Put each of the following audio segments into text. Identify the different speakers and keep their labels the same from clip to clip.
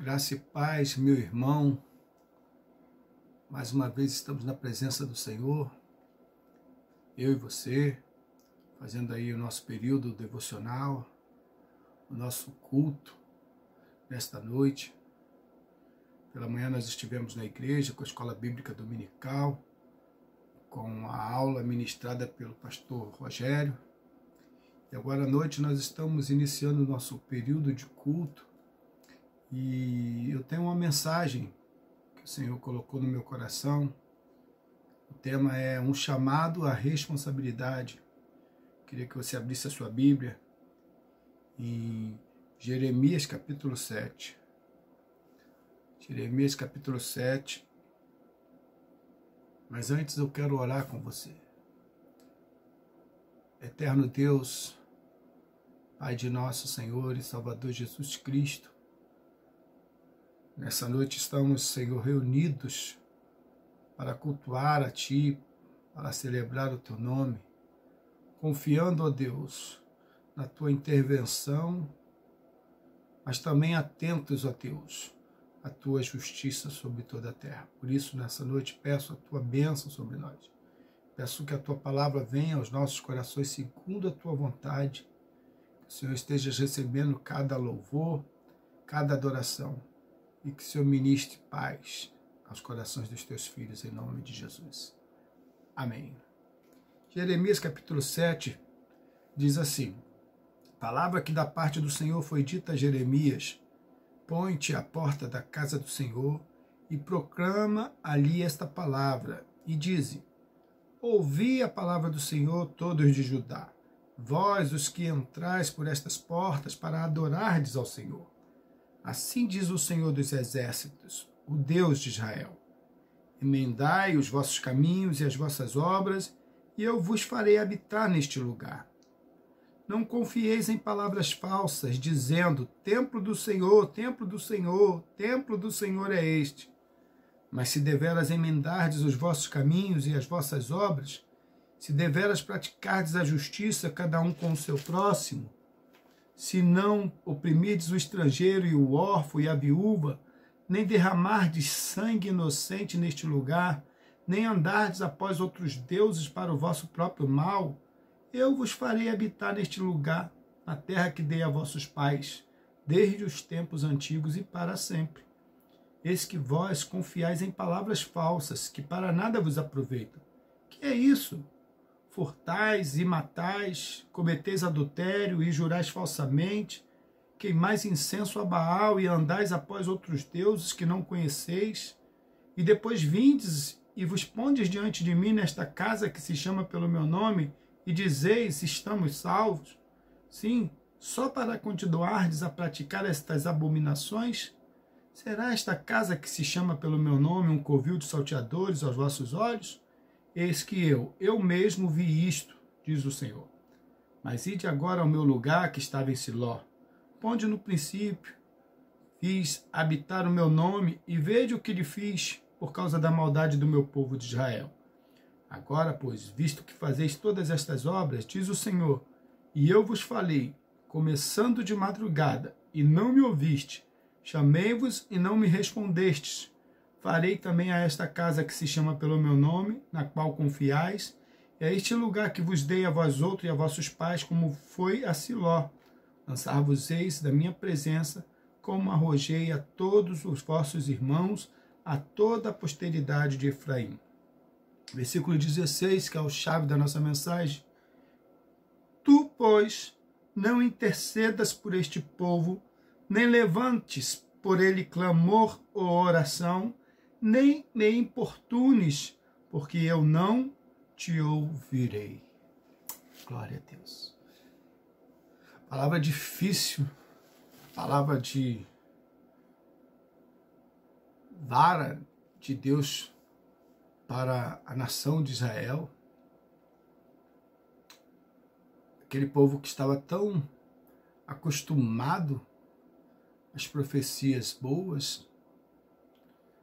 Speaker 1: Graça e paz, meu irmão. Mais uma vez estamos na presença do Senhor, eu e você, fazendo aí o nosso período devocional, o nosso culto nesta noite. Pela manhã nós estivemos na igreja com a escola bíblica dominical, com a aula ministrada pelo pastor Rogério. E agora à noite nós estamos iniciando o nosso período de culto. E eu tenho uma mensagem que o Senhor colocou no meu coração. O tema é um chamado à responsabilidade. Queria que você abrisse a sua Bíblia em Jeremias capítulo 7. Jeremias capítulo 7. Mas antes eu quero orar com você. Eterno Deus, Pai de nosso Senhor e Salvador Jesus Cristo, nessa noite estamos, Senhor, reunidos para cultuar a Ti, para celebrar o Teu nome, confiando, ó Deus, na Tua intervenção, mas também atentos, ó Deus, à Tua justiça sobre toda a terra. Por isso, nessa noite, peço a Tua bênção sobre nós. Peço que a Tua palavra venha aos nossos corações segundo a Tua vontade, que o Senhor esteja recebendo cada louvor, cada adoração, e que o Senhor ministre paz aos corações dos teus filhos, em nome de Jesus. Amém. Jeremias capítulo 7 diz assim: palavra que da parte do Senhor foi dita a Jeremias: põe-te à porta da casa do Senhor e proclama ali esta palavra, e dize: ouvi a palavra do Senhor, todos de Judá, vós os que entrais por estas portas para adorardes ao Senhor. Assim diz o Senhor dos Exércitos, o Deus de Israel: emendai os vossos caminhos e as vossas obras, e eu vos farei habitar neste lugar. Não confieis em palavras falsas, dizendo: templo do Senhor, templo do Senhor, templo do Senhor é este. Mas se deveras emendardes os vossos caminhos e as vossas obras, se deveras praticardes a justiça, cada um com o seu próximo, se não oprimirdes o estrangeiro e o órfão e a viúva, nem derramardes sangue inocente neste lugar, nem andardes após outros deuses para o vosso próprio mal, eu vos farei habitar neste lugar, na terra que dei a vossos pais, desde os tempos antigos e para sempre. Eis que vós confiais em palavras falsas, que para nada vos aproveitam. Que é isso? Furtais e matais, cometeis adultério e jurais falsamente, queimais incenso a Baal e andais após outros deuses que não conheceis, e depois vindes e vos pondes diante de mim nesta casa que se chama pelo meu nome, e dizeis: estamos salvos? Sim, só para continuardes a praticar estas abominações? Será esta casa que se chama pelo meu nome um covil de salteadores aos vossos olhos? Eis que eu mesmo vi isto, diz o Senhor. Mas ide agora ao meu lugar que estava em Siló, onde no princípio fiz habitar o meu nome, e veja o que lhe fiz por causa da maldade do meu povo de Israel. Agora, pois, visto que fazeis todas estas obras, diz o Senhor, e eu vos falei, começando de madrugada, e não me ouviste, chamei-vos e não me respondestes, farei também a esta casa que se chama pelo meu nome, na qual confiais, e a este lugar que vos dei a vós outros e a vossos pais, como foi a Siló. Lançar-vos-eis da minha presença, como arrojei a todos os vossos irmãos, a toda a posteridade de Efraim. Versículo 16, que é o chave da nossa mensagem. Tu, pois, não intercedas por este povo, nem levantes por ele clamor ou oração, nem me importunes, porque eu não te ouvirei. Glória a Deus. Palavra difícil, palavra de vara de Deus para a nação de Israel. Aquele povo que estava tão acostumado às profecias boas,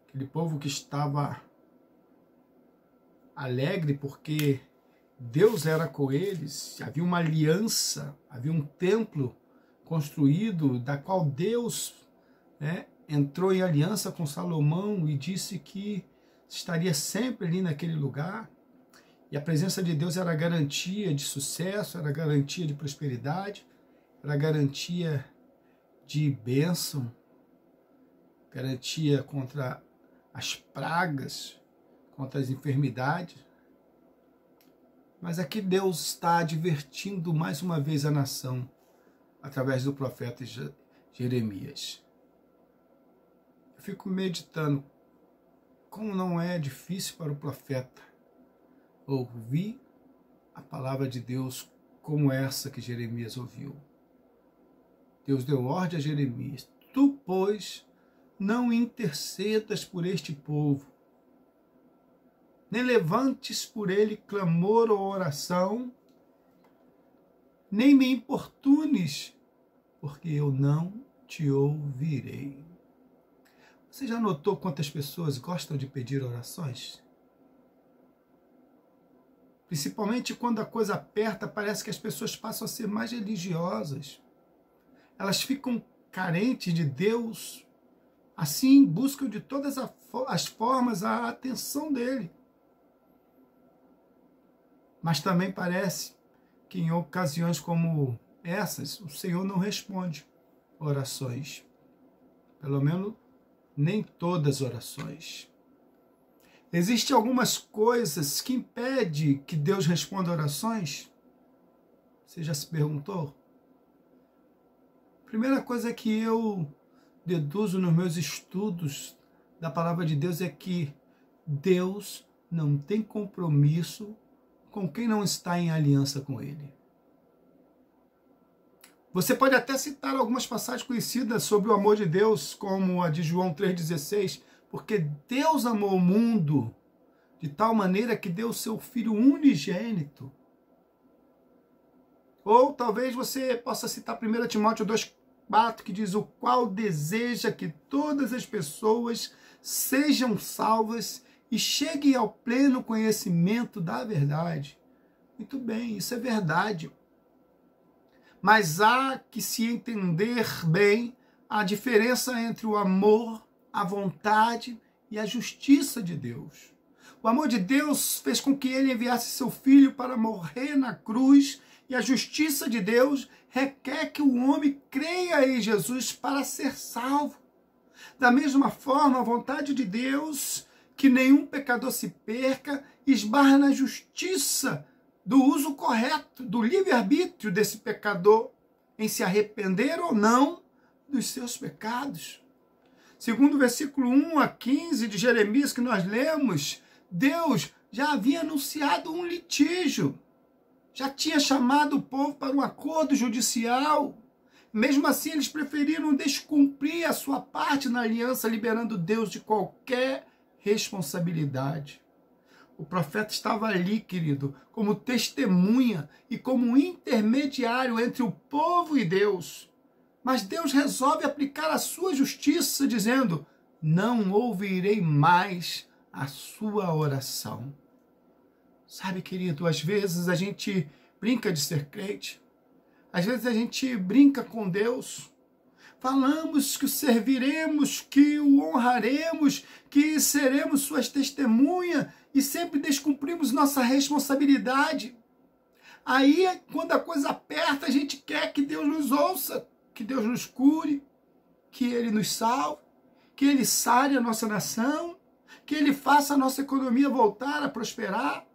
Speaker 1: aquele povo que estava alegre porque Deus era com eles, havia uma aliança, havia um templo construído, da qual Deus entrou em aliança com Salomão e disse que estaria sempre ali naquele lugar. E a presença de Deus era garantia de sucesso, era garantia de prosperidade, era garantia de bênção, garantia contra as pragas, contra as enfermidades. Mas aqui Deus está advertindo mais uma vez a nação através do profeta Jeremias. Eu fico meditando como não é difícil para o profeta ouvir a palavra de Deus como essa que Jeremias ouviu. Deus deu ordem a Jeremias: tu, pois, não intercedas por este povo, nem levantes por ele clamor ou oração, nem me importunes, porque eu não te ouvirei. Você já notou quantas pessoas gostam de pedir orações? Principalmente quando a coisa aperta, parece que as pessoas passam a ser mais religiosas. Elas ficam carentes de Deus, assim buscam de todas as formas a atenção dele. Mas também parece que em ocasiões como essas, o Senhor não responde orações. Pelo menos nem todas as orações. Existem algumas coisas que impedem que Deus responda orações? Você já se perguntou? A primeira coisa que eu deduzo nos meus estudos da palavra de Deus é que Deus não tem compromisso com quem não está em aliança com ele. Você pode até citar algumas passagens conhecidas sobre o amor de Deus, como a de João 3,16, porque Deus amou o mundo de tal maneira que deu o seu Filho unigênito. Ou talvez você possa citar 1 Timóteo 2,4, que diz: o qual deseja que todas as pessoas sejam salvas e cheguem ao pleno conhecimento da verdade. Muito bem, isso é verdade. Mas há que se entender bem a diferença entre o amor, a vontade e a justiça de Deus. O amor de Deus fez com que ele enviasse seu Filho para morrer na cruz, e a justiça de Deus requer que o homem creia em Jesus para ser salvo. Da mesma forma, a vontade de Deus, que nenhum pecador se perca, esbarra na justiça do uso correto, do livre-arbítrio desse pecador em se arrepender ou não dos seus pecados. Segundo o versículo 1 a 15 de Jeremias que nós lemos, Deus já havia anunciado um litígio, já tinha chamado o povo para um acordo judicial. Mesmo assim, eles preferiram descumprir a sua parte na aliança, liberando Deus de qualquer responsabilidade. O profeta estava ali, querido, como testemunha e como intermediário entre o povo e Deus. Mas Deus resolve aplicar a sua justiça, dizendo: não ouvirei mais a sua oração. Sabe, querido, às vezes a gente brinca de ser crente, às vezes a gente brinca com Deus, falamos que o serviremos, que o honraremos, que seremos suas testemunhas e sempre descumprimos nossa responsabilidade. Aí, quando a coisa aperta, a gente quer que Deus nos ouça, que Deus nos cure, que Ele nos salve, que Ele sare a nossa nação, que Ele faça a nossa economia voltar a prosperar.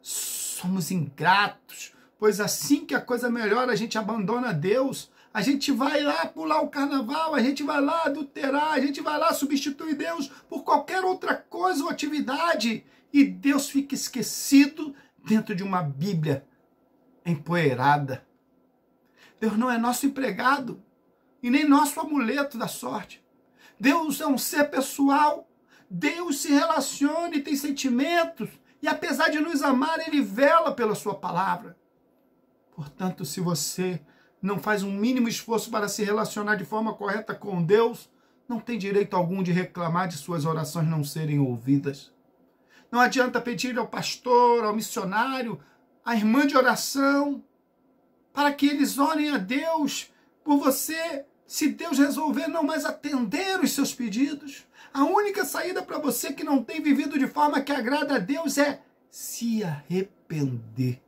Speaker 1: Somos ingratos, pois assim que a coisa melhora, a gente abandona Deus, a gente vai lá pular o carnaval, a gente vai lá adulterar, a gente vai lá substituir Deus por qualquer outra coisa ou atividade, e Deus fica esquecido dentro de uma Bíblia empoeirada. Deus não é nosso empregado e nem nosso amuleto da sorte. Deus é um ser pessoal, Deus se relaciona e tem sentimentos, e apesar de nos amar, Ele vela pela sua palavra. Portanto, se você não faz um mínimo esforço para se relacionar de forma correta com Deus, não tem direito algum de reclamar de suas orações não serem ouvidas. Não adianta pedir ao pastor, ao missionário, à irmã de oração, para que eles orem a Deus por você, se Deus resolver não mais atender os seus pedidos, a única saída para você que não tem vivido de forma que agrada a Deus é se arrepender.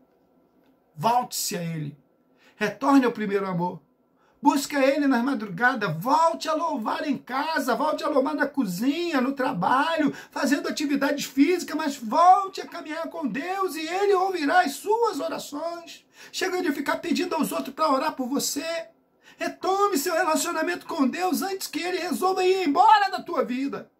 Speaker 1: Volte-se a Ele. Retorne ao primeiro amor. Busque a Ele na madrugada. Volte a louvar em casa. Volte a louvar na cozinha, no trabalho, fazendo atividades físicas, mas volte a caminhar com Deus e Ele ouvirá as suas orações. Chega de ficar pedindo aos outros para orar por você. Retome seu relacionamento com Deus antes que Ele resolva ir embora da tua vida.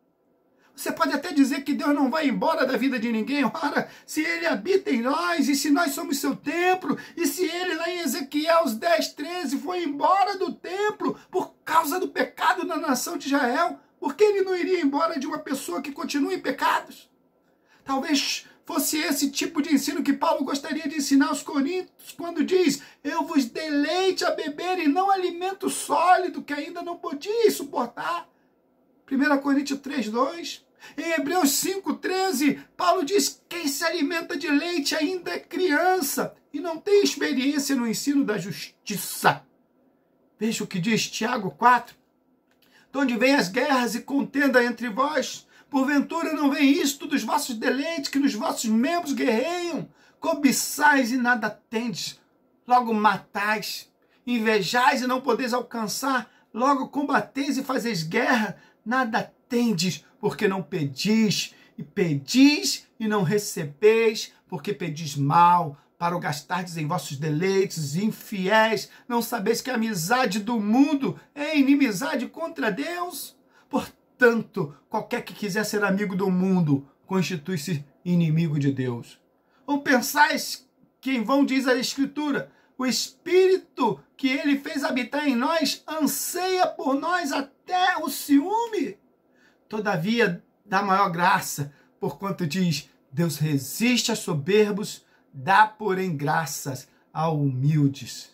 Speaker 1: Você pode até dizer que Deus não vai embora da vida de ninguém. Ora, se Ele habita em nós, e se nós somos seu templo, e se Ele lá em Ezequiel 10:13 foi embora do templo por causa do pecado na nação de Israel, por que Ele não iria embora de uma pessoa que continua em pecados? Talvez fosse esse tipo de ensino que Paulo gostaria de ensinar aos coríntios, quando diz: eu vos deleite a beber e não alimento sólido que ainda não podia suportar. 1 Coríntios 3:2. Em Hebreus 5:13, Paulo diz: quem se alimenta de leite ainda é criança e não tem experiência no ensino da justiça. Veja o que diz Tiago 4. De onde vêm as guerras e contenda entre vós? Porventura não vem isto dos vossos deleites, que nos vossos membros guerreiam? Cobiçais e nada tendes, logo matais. Invejais e não podeis alcançar, logo combateis e fazeis guerra, nada tendes, porque não pedis, e pedis e não recebeis, porque pedis mal, para o gastardes em vossos deleites, infiéis. Não sabeis que a amizade do mundo é inimizade contra Deus? Portanto, qualquer que quiser ser amigo do mundo, constitui-se inimigo de Deus. Ou pensais que em vão diz a Escritura: o Espírito que Ele fez habitar em nós anseia por nós até o ciúme? Todavia, dá maior graça, porquanto diz: Deus resiste aos soberbos, dá, porém, graças aos humildes.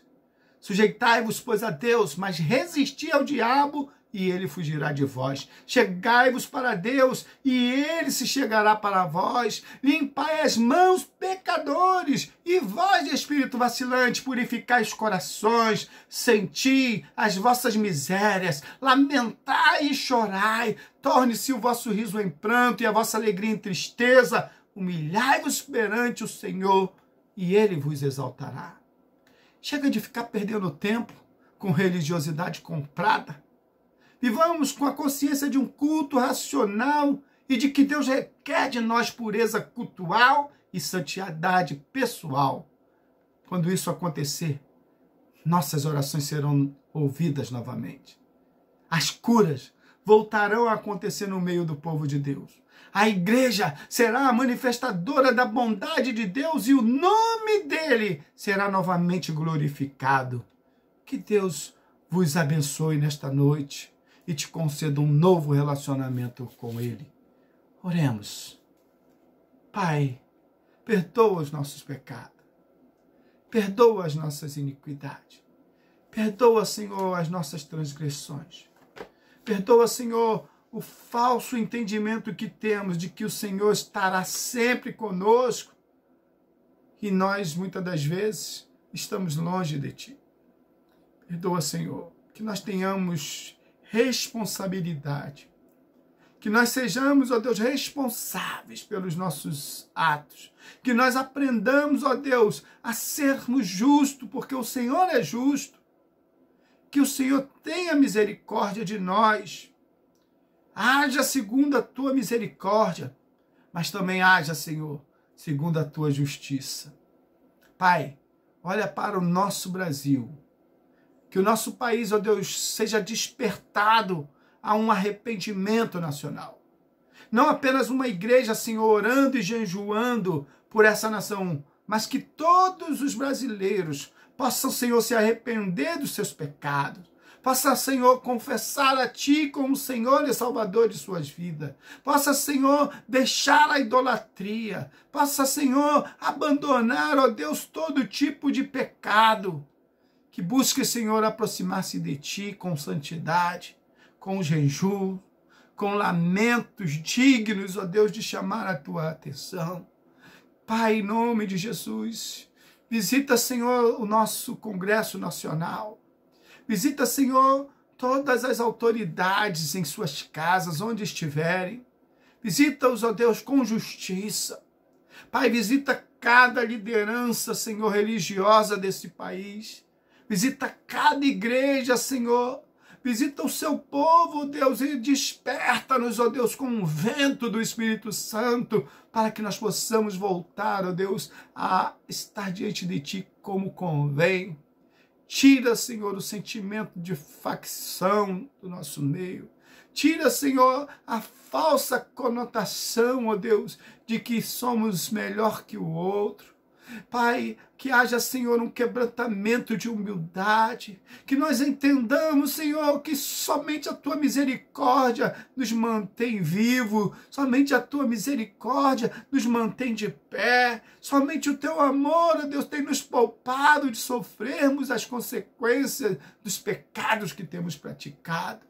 Speaker 1: Sujeitai-vos, pois, a Deus, mas resisti ao diabo, e ele fugirá de vós. Chegai-vos para Deus, e ele se chegará para vós. Limpai as mãos, pecadores, e vós, de espírito vacilante, purificai os corações. Senti as vossas misérias, lamentai e chorai. Torne-se o vosso riso em pranto e a vossa alegria em tristeza. Humilhai-vos perante o Senhor, e ele vos exaltará. Chega de ficar perdendo tempo com religiosidade comprada. Vivamos com a consciência de um culto racional e de que Deus requer de nós pureza cultural e santidade pessoal. Quando isso acontecer, nossas orações serão ouvidas novamente. As curas voltarão a acontecer no meio do povo de Deus. A igreja será a manifestadora da bondade de Deus e o nome dele será novamente glorificado. Que Deus vos abençoe nesta noite e te conceda um novo relacionamento com Ele. Oremos. Pai, perdoa os nossos pecados. Perdoa as nossas iniquidades. Perdoa, Senhor, as nossas transgressões. Perdoa, Senhor, o falso entendimento que temos de que o Senhor estará sempre conosco e nós, muitas das vezes, estamos longe de Ti. Perdoa, Senhor, que nós tenhamos responsabilidade, que nós sejamos, ó Deus, responsáveis pelos nossos atos, que nós aprendamos, ó Deus, a sermos justos, porque o Senhor é justo, que o Senhor tenha misericórdia de nós, haja segundo a Tua misericórdia, mas também haja, Senhor, segundo a Tua justiça. Pai, olha para o nosso Brasil, que o nosso país, ó Deus, seja despertado a um arrependimento nacional. Não apenas uma igreja, Senhor, orando e jejuando por essa nação, mas que todos os brasileiros possam, Senhor, se arrepender dos seus pecados. Possa, Senhor, confessar a Ti como Senhor e Salvador de suas vidas. Possa, Senhor, deixar a idolatria. Possa, Senhor, abandonar, ó Deus, todo tipo de pecado. Que busque, Senhor, aproximar-se de Ti com santidade, com jejum, com lamentos dignos, ó Deus, de chamar a Tua atenção. Pai, em nome de Jesus, visita, Senhor, o nosso Congresso Nacional. Visita, Senhor, todas as autoridades em suas casas, onde estiverem. Visita-os, ó Deus, com justiça. Pai, visita cada liderança, Senhor, religiosa desse país. Visita cada igreja, Senhor. Visita o seu povo, Deus, e desperta-nos, ó Deus, com um vento do Espírito Santo, para que nós possamos voltar, ó Deus, a estar diante de Ti como convém. Tira, Senhor, o sentimento de facção do nosso meio. Tira, Senhor, a falsa conotação, ó Deus, de que somos melhor que o outro. Pai, que haja, Senhor, um quebrantamento de humildade, que nós entendamos, Senhor, que somente a Tua misericórdia nos mantém vivo, somente a Tua misericórdia nos mantém de pé, somente o Teu amor, ó Deus, tem nos poupado de sofrermos as consequências dos pecados que temos praticado.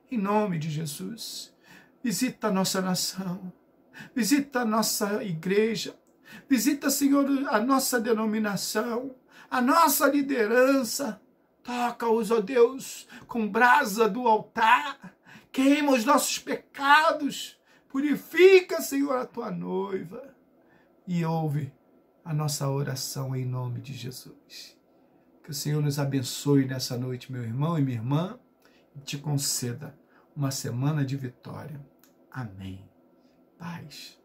Speaker 1: Em nome de Jesus, visita a nossa nação, visita a nossa igreja, visita, Senhor, a nossa denominação, a nossa liderança. Toca-os, ó Deus, com brasa do altar. Queima os nossos pecados. Purifica, Senhor, a Tua noiva. E ouve a nossa oração em nome de Jesus. Que o Senhor nos abençoe nessa noite, meu irmão e minha irmã, e te conceda uma semana de vitória. Amém. Paz.